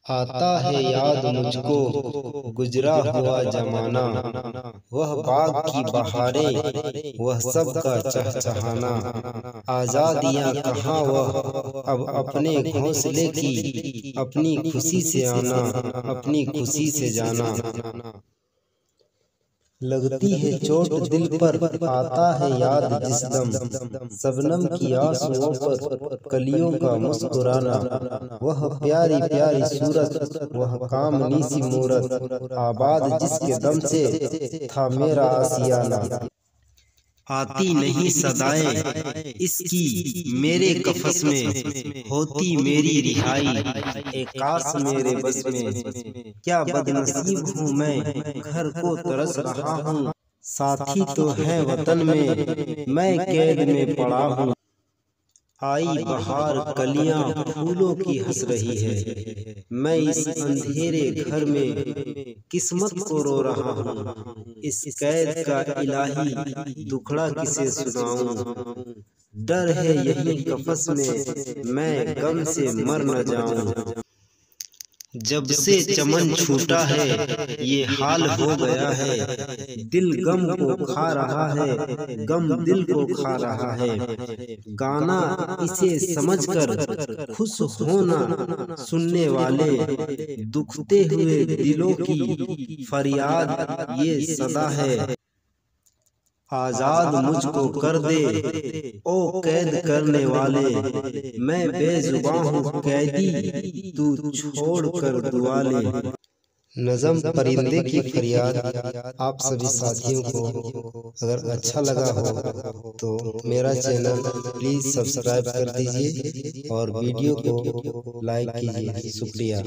आता है याद मुझको गुजरा हुआ जमाना, वह बाग की बहारें, वह सब का चहचहाना। आजादियाँ कहाँ वह अब अपने घोंसले की, अपनी खुशी से आना, अपनी खुशी से जाना। लगती है चोट दिल पर, आता है याद जिस दम, शबनम की आंसुओं पर कलियों का मुस्कुराना। वह प्यारी प्यारी सूरत, वह कामनी सी मूरत, आबाद जिसके दम से था मेरा आसियाना। आती नहीं सदाएं इसकी मेरे कफस में, होती मेरी रिहाई एक काश मेरे बस में। क्या बदनसीब हूँ मैं, घर को तरस रहा हूँ, साथी तो है वतन में, मैं कैद में पड़ा हूँ। आई बहार कलियां फूलों की हंस रही है, मैं इस अंधेरे घर में किस्मत को रो रहा हूँ। इस कैद का इलाही दुखड़ा किसे सुनाऊं, डर है यही कफस में मैं गम से मर न जाऊं। जब से चमन छूटा है ये हाल हो गया है, दिल गम को खा रहा है, गम दिल को खा रहा है। गाना इसे समझकर खुश होना सुनने वाले, दुखते हुए दिलों की फरियाद ये सदा है। आजाद मुझको कर दे ओ कैद करने वाले, मैं बेजुबां हूँ कैदी तू छोड़ कर दुआ ले। नज़म परिंदे की फरियाद आप सभी साथियों को अगर अच्छा लगा हो तो मेरा चैनल प्लीज़ सब्सक्राइब कर दीजिए और वीडियो को लाइक कीजिए। शुक्रिया।